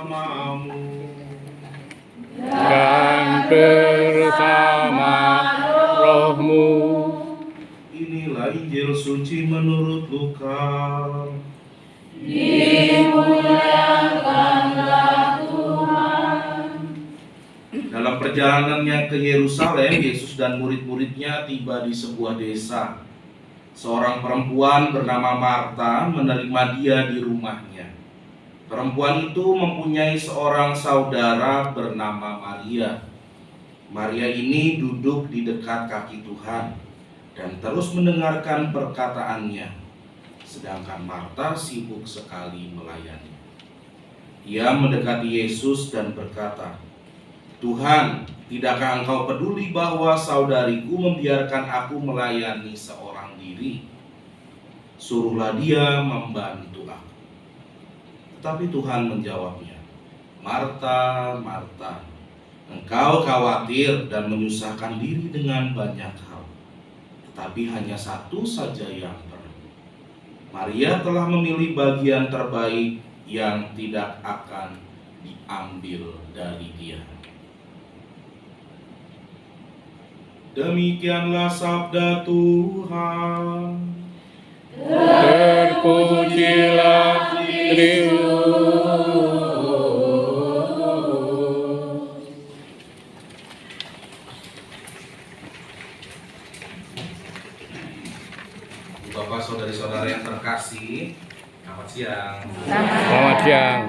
bersamamu dan bersama rohmu. Inilah Injil suci menurut Lukas. Dimuliakanlah Tuhan. Dalam perjalanannya ke Yerusalem, Yesus dan murid-muridnya tiba di sebuah desa. Seorang perempuan bernama Marta menerima dia di rumahnya. Perempuan itu mempunyai seorang saudara bernama Maria. Maria ini duduk di dekat kaki Tuhan dan terus mendengarkan perkataannya, sedangkan Marta sibuk sekali melayani. Ia mendekati Yesus dan berkata, "Tuhan, tidakkah Engkau peduli bahwa saudariku membiarkan aku melayani seorang diri? Suruhlah dia membantu aku." Tetapi Tuhan menjawabnya, "Marta, Marta, engkau khawatir dan menyusahkan diri dengan banyak hal, tetapi hanya satu saja yang perlu. Maria telah memilih bagian terbaik yang tidak akan diambil dari dia." Demikianlah sabda Tuhan. Terpujilah Kristus. Bapak, saudari-saudara yang terkasih, selamat siang. Selamat siang.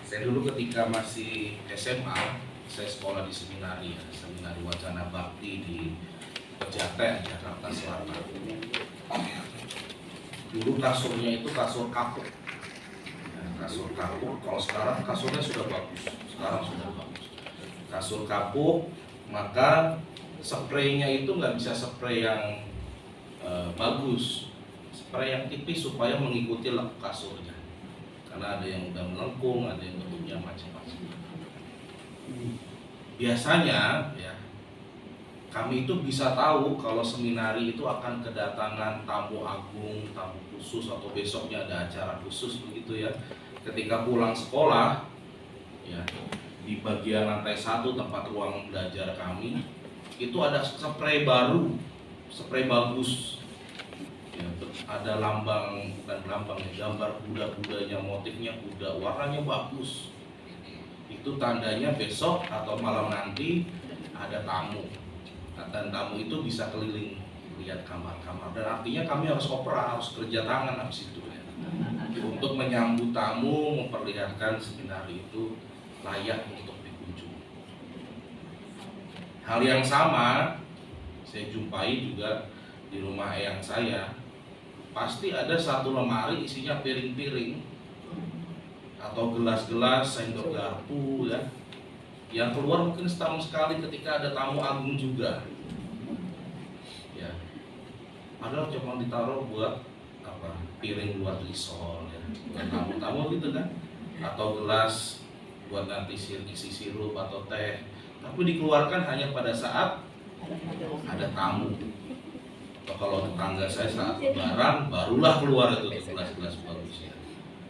Saya dulu ketika masih SMA, saya sekolah di seminari Wacana Bakti di Pejaten, Jakarta Selatan. Dulu kasurnya itu kasur kapuk. Ya, kasur kapuk. Kalau sekarang kasurnya sudah bagus. Kasur kapuk, maka spraynya itu nggak bisa spray yang bagus. Spray yang tipis supaya mengikuti lekuk kasurnya. Karena ada yang udah melengkung, ada yang bentuknya macam-macam. Biasanya ya, kami itu bisa tahu kalau seminari itu akan kedatangan tamu agung, tamu khusus, atau besoknya ada acara khusus begitu ya. Ketika pulang sekolah ya, di bagian lantai 1 tempat ruang belajar kami itu ada spray baru, spray bagus ya, ada gambar kuda-kudanya, motifnya kuda, warnanya bagus. Itu tandanya besok atau malam nanti ada tamu, dan tamu itu bisa keliling lihat kamar-kamar, dan artinya kami harus kerja tangan habis itu ya, untuk menyambut tamu, memperlihatkan seminari itu layak untuk dikunjungi. Hal yang sama saya jumpai juga di rumah eyang saya. Pasti ada satu lemari isinya piring-piring atau gelas-gelas, sendok garpu ya, yang keluar mungkin setahun sekali ketika ada tamu agung juga ya. Padahal cuma ditaruh buat piring buat risol ya, buat tamu-tamu gitu kan, atau gelas buat nanti isi sirup atau teh, tapi dikeluarkan hanya pada saat ada tamu. Atau kalau tetangga saya saat lebaran barulah keluar itu gelas-gelas bagusnya.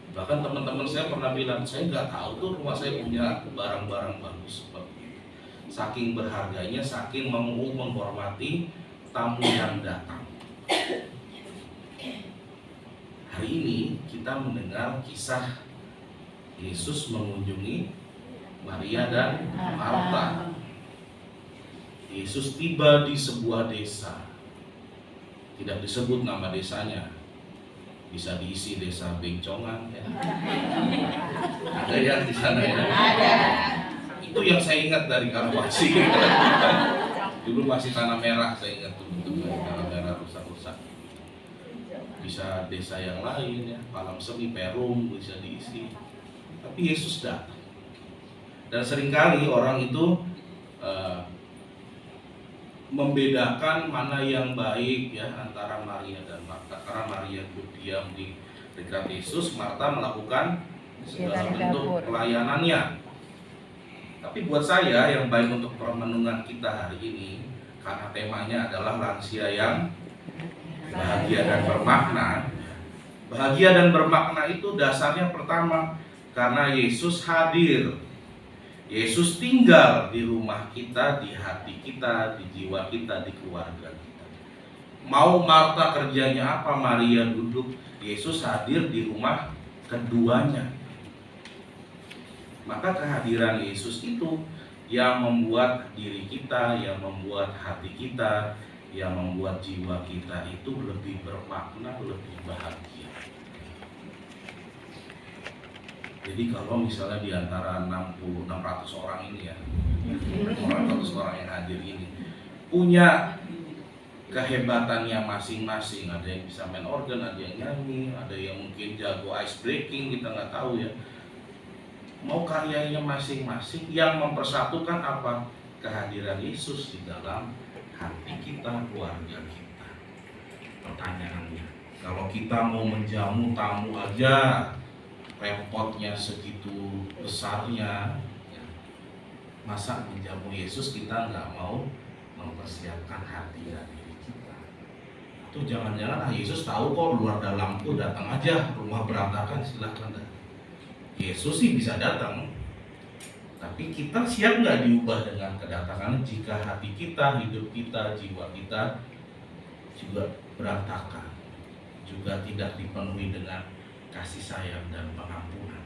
Bahkan teman-teman saya pernah bilang, "Saya nggak tahu tuh rumah saya punya barang-barang bagus seperti itu." Saking berharganya, saking menghormati tamu yang datang. Hari ini kita mendengar kisah Yesus mengunjungi Maria dan Marta. Yesus tiba di sebuah desa. Tidak disebut nama desanya. Bisa diisi desa Bengcongan ya. Ada yang di sana ya. Ada. Itu yang saya ingat dari Karawaci. Dulu masih tanah merah, saya ingat tuh tanah merah rusak-rusak. Bisa desa yang lain ya, Palang Semi, Perum bisa diisi. Tapi Yesus datang. Dan seringkali orang itu membedakan mana yang baik ya antara Maria dan Marta. Karena Maria diam di dekat Yesus, Marta melakukan segala bentuk pelayanannya. Tapi buat saya yang baik untuk permenungan kita hari ini, karena temanya adalah lansia yang bahagia dan bermakna. Bahagia dan bermakna itu dasarnya pertama, Karena Yesus hadir. Yesus tinggal di rumah kita, di hati kita, di jiwa kita, di keluarga kita. Mau Marta kerjanya apa, Maria duduk, Yesus hadir di rumah keduanya. Maka kehadiran Yesus itu yang membuat diri kita, yang membuat hati kita, yang membuat jiwa kita itu lebih bermakna, lebih bahagia. Jadi kalau misalnya di antara 600 orang ini ya, 600 orang yang hadir ini punya kehebatannya masing-masing, ada yang bisa main organ, ada yang nyanyi, ada yang mungkin jago ice breaking, kita nggak tahu ya. Mau karyanya masing-masing, yang mempersatukan apa? Kehadiran Yesus di dalam hati kita, keluarga kita. Pertanyaannya, kalau kita mau menjamu tamu aja repotnya segitu besarnya, ya, masa menjamu Yesus kita nggak mau mempersiapkan hati dan diri kita? Itu jangan-jangan Yesus tahu kok luar dalamku, datang aja, rumah berantakan silahkan datang. Yesus sih bisa datang, tapi kita siap nggak diubah dengan kedatangan jika hati kita, hidup kita, jiwa kita juga berantakan, juga tidak dipenuhi dengan kasih sayang dan pengampunan.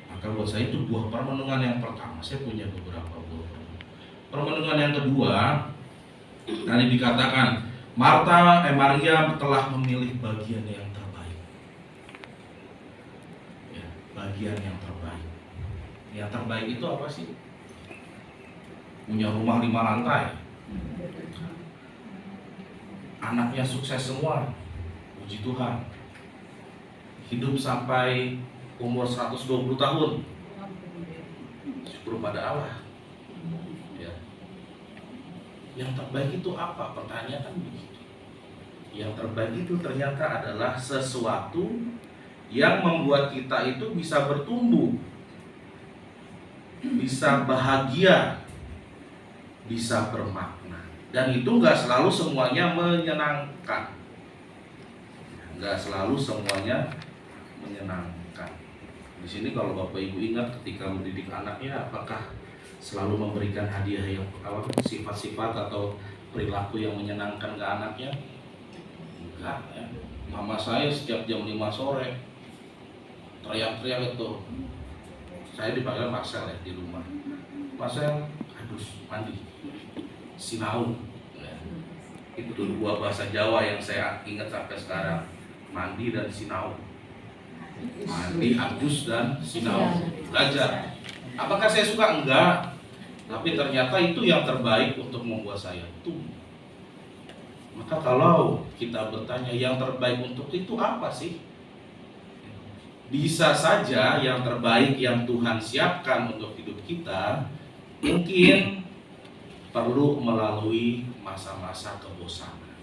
Maka buat saya itu buah permenungan yang pertama. Saya punya beberapa buah permenungan. Permenungan yang kedua, tadi dikatakan Maria telah memilih bagian yang terbaik. Ya, bagian yang terbaik. Yang terbaik itu apa sih? Punya rumah 5 lantai, anaknya sukses semua, puji Tuhan. Hidup sampai umur 120 tahun, syukur pada Allah. Ya. Yang terbaik itu apa? Pertanyaan kan begitu. Yang terbaik itu ternyata adalah sesuatu yang membuat kita itu bisa bertumbuh, bisa bahagia, bisa bermakna. Dan itu nggak selalu semuanya menyenangkan, nggak selalu semuanya menyenangkan. Di sini kalau Bapak Ibu ingat ketika mendidik anaknya, apakah selalu memberikan hadiah yang sifat-sifat atau perilaku yang menyenangkan ke anaknya? Enggak ya. Mama saya setiap jam 5 sore teriak-teriak itu. Saya dipanggil Marcel ya di rumah. Marcel, adus mandi, sinau. Ya. Itu dua bahasa Jawa yang saya ingat sampai sekarang, mandi dan sinau. Mandi, adus dan sinau. Belajar. Apakah saya suka? Enggak. Tapi ternyata itu yang terbaik untuk membuat saya tumbuh. Maka kalau kita bertanya yang terbaik untuk itu apa sih? Bisa saja yang terbaik yang Tuhan siapkan untuk hidup kita mungkin perlu melalui masa-masa kebosanan,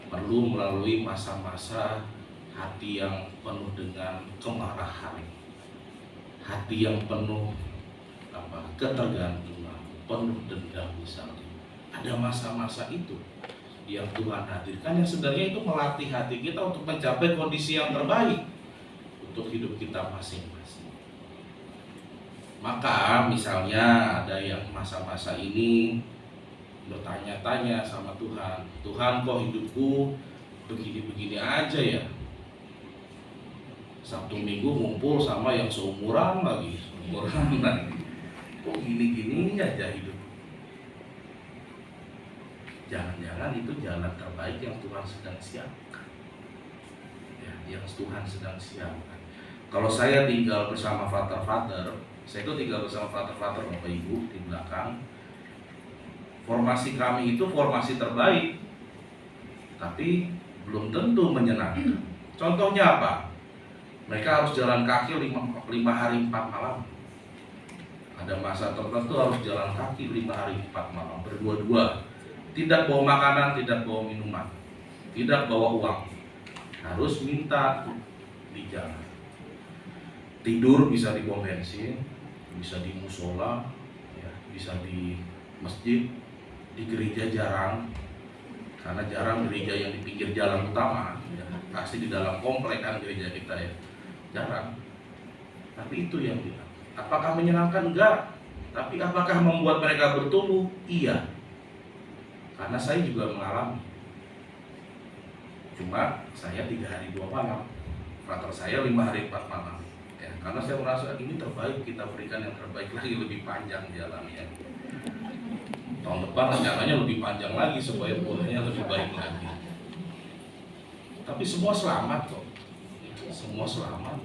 perlu melalui masa-masa hati yang penuh dengan kemarahan, hati yang penuh ketergantungan, penuh dendam misalnya. Ada masa-masa itu yang Tuhan hadirkan, yang sebenarnya itu melatih hati kita untuk mencapai kondisi yang terbaik untuk hidup kita masing-masing. Maka misalnya ada yang masa-masa ini bertanya-tanya sama Tuhan, Tuhan kok hidupku begini-begini aja ya? Sabtu Minggu ngumpul sama yang seumuran lagi, kok gini-gini aja hidup. Jangan-jangan itu jalan terbaik yang Tuhan sedang siapkan, ya, yang Tuhan sedang siapkan. Kalau saya tinggal bersama Father, saya itu tinggal bersama Father Bapak Ibu di belakang. Formasi kami itu formasi terbaik, tapi belum tentu menyenangkan. Contohnya apa? Mereka harus jalan kaki 5 hari 4 malam. Ada masa tertentu harus jalan kaki 5 hari 4 malam, berdua-dua. Tidak bawa makanan, tidak bawa minuman, tidak bawa uang. Harus minta di jalan. Tidur bisa di pom bensin, bisa di musola, ya, bisa di masjid, di gereja jarang, karena jarang gereja yang di pinggir jalan utama, ya, pasti di dalam komplek kan gereja kita ya, jarang. Tapi itu yang bilang. Apakah menyenangkan? Enggak. Tapi apakah membuat mereka bertumbuh? Iya. Karena saya juga mengalami. Cuma saya 3 hari 2 malam, frater saya 5 hari 4 malam. Ya, karena saya merasa ini terbaik, kita berikan yang terbaik lagi, lebih panjang jalannya. Tahun depan rencananya lebih panjang lagi supaya bolanya lebih baik lagi. Tapi semua selamat kok. Semua selamat.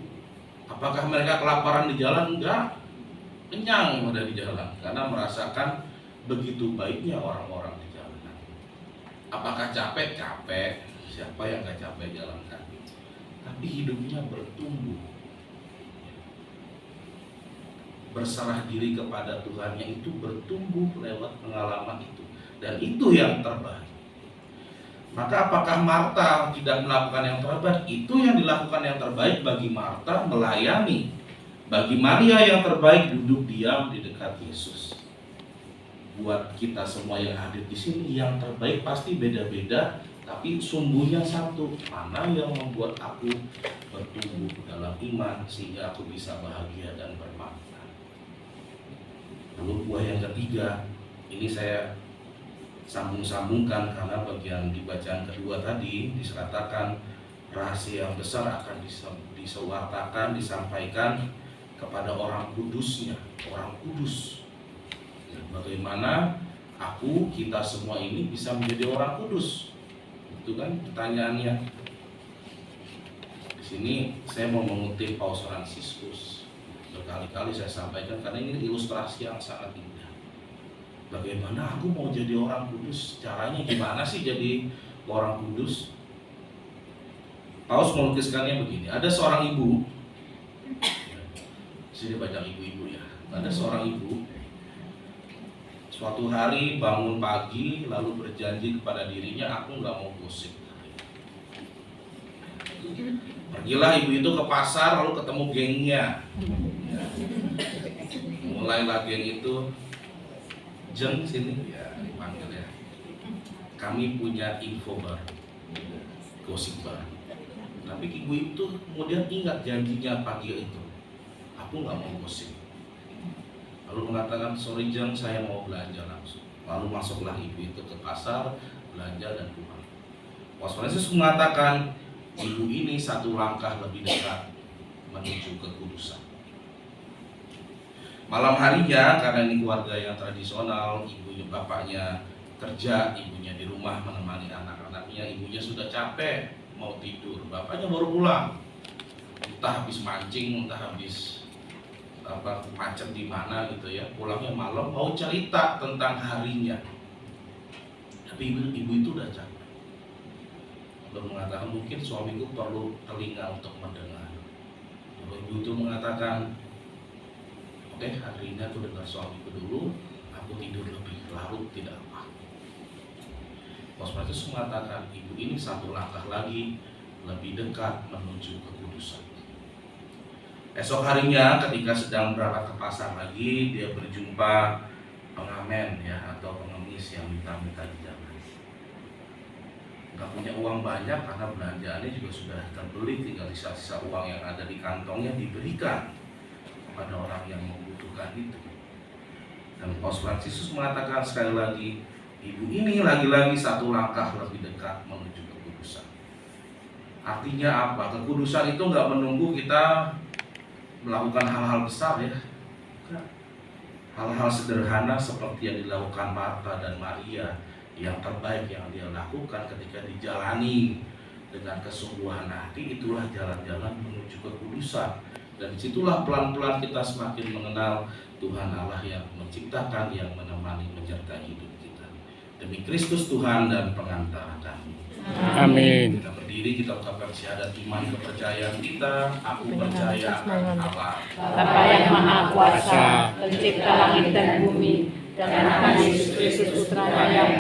Apakah mereka kelaparan di jalan? Enggak. Kenyang udah di jalan karena merasakan begitu baiknya orang-orang di jalanan. Apakah capek? Capek. Siapa yang gak capek jalan kaki? Tapi hidupnya bertumbuh. Berserah diri kepada Tuhannya itu bertumbuh lewat pengalaman itu. Dan itu yang terbaik. Maka apakah Marta tidak melakukan yang terbaik? Itu yang dilakukan yang terbaik bagi Marta, melayani. Bagi Maria yang terbaik duduk diam di dekat Yesus. Buat kita semua yang hadir di sini, yang terbaik pasti beda-beda, tapi sumbunya satu. Mana yang membuat aku bertumbuh dalam iman sehingga aku bisa bahagia dan bermakna. Lalu buah yang ketiga, ini saya sambung-sambungkan karena bagian di bacaan kedua tadi diseratakan rahasia yang besar akan disewartakan, disampaikan kepada orang kudusnya, orang kudus. Bagaimana kita semua ini bisa menjadi orang kudus? Itu kan pertanyaannya. Di sini saya mau mengutip Paus Fransiskus. Berkali-kali saya sampaikan karena ini ilustrasi yang sangat indah. Bagaimana aku mau jadi orang kudus? Caranya gimana sih jadi orang kudus? Paus melukiskannya begini. Ada seorang ibu. Sini banyak ibu-ibu ya. Ada seorang ibu. Suatu hari bangun pagi lalu berjanji kepada dirinya, aku nggak mau gosip. Pergilah ibu itu ke pasar lalu ketemu gengnya. Mulailah geng itu, jeng sini ya dipanggil ya. Kami punya info baru, gosip baru. Tapi ibu itu kemudian ingat janjinya pagi itu. Aku nggak mau gosip. Lalu mengatakan, sorry jeng, saya mau belanja langsung. Lalu masuklah ibu itu ke pasar, belanja dan pulang. Paus Fransiskus mengatakan, ibu ini satu langkah lebih dekat menuju kekudusan. Malam harinya, karena ini keluarga yang tradisional, ibunya bapaknya kerja, ibunya di rumah menemani anak-anaknya, ibunya sudah capek, mau tidur, bapaknya baru pulang. Entah habis mancing, entah habis macet di mana gitu ya, pulangnya malam mau cerita tentang harinya. Tapi ibu itu udah capek. Lalu mengatakan mungkin suamiku perlu telinga untuk mendengar. Lalu ibu itu mengatakan, oke, hari ini aku dengar suamiku dulu, aku tidur lebih larut tidak apa. Paus Fransiskus mengatakan ibu ini satu langkah lagi lebih dekat menuju kekudusan. Esok harinya ketika sedang berangkat ke pasar lagi, dia berjumpa pengamen ya atau pengemis yang minta-minta di jalan. Gak punya uang banyak karena belanjaannya juga sudah terbeli, tinggal sisa-sisa uang yang ada di kantongnya diberikan kepada orang yang membutuhkan itu. Dan Paus Fransiskus mengatakan sekali lagi, ibu ini lagi-lagi satu langkah lebih dekat menuju kekudusan. Artinya apa? Kekudusan itu gak menunggu kita melakukan hal-hal besar ya. Hal-hal sederhana seperti yang dilakukan Marta dan Maria, yang terbaik yang dia lakukan ketika dijalani dengan kesungguhan hati, itulah jalan-jalan menuju kekudusan. Dan disitulah pelan-pelan kita semakin mengenal Tuhan Allah yang menciptakan, yang menemani, menyertai hidup kita. Demi Kristus Tuhan dan pengantara kami. Amin. Kita berdiri, kita ucapkan syahadat iman kepercayaan kita. Aku percaya akan Allah, Bapa yang Maha Kuasa, pencipta langit dan bumi, dan akan Yesus Kristus Putranya yang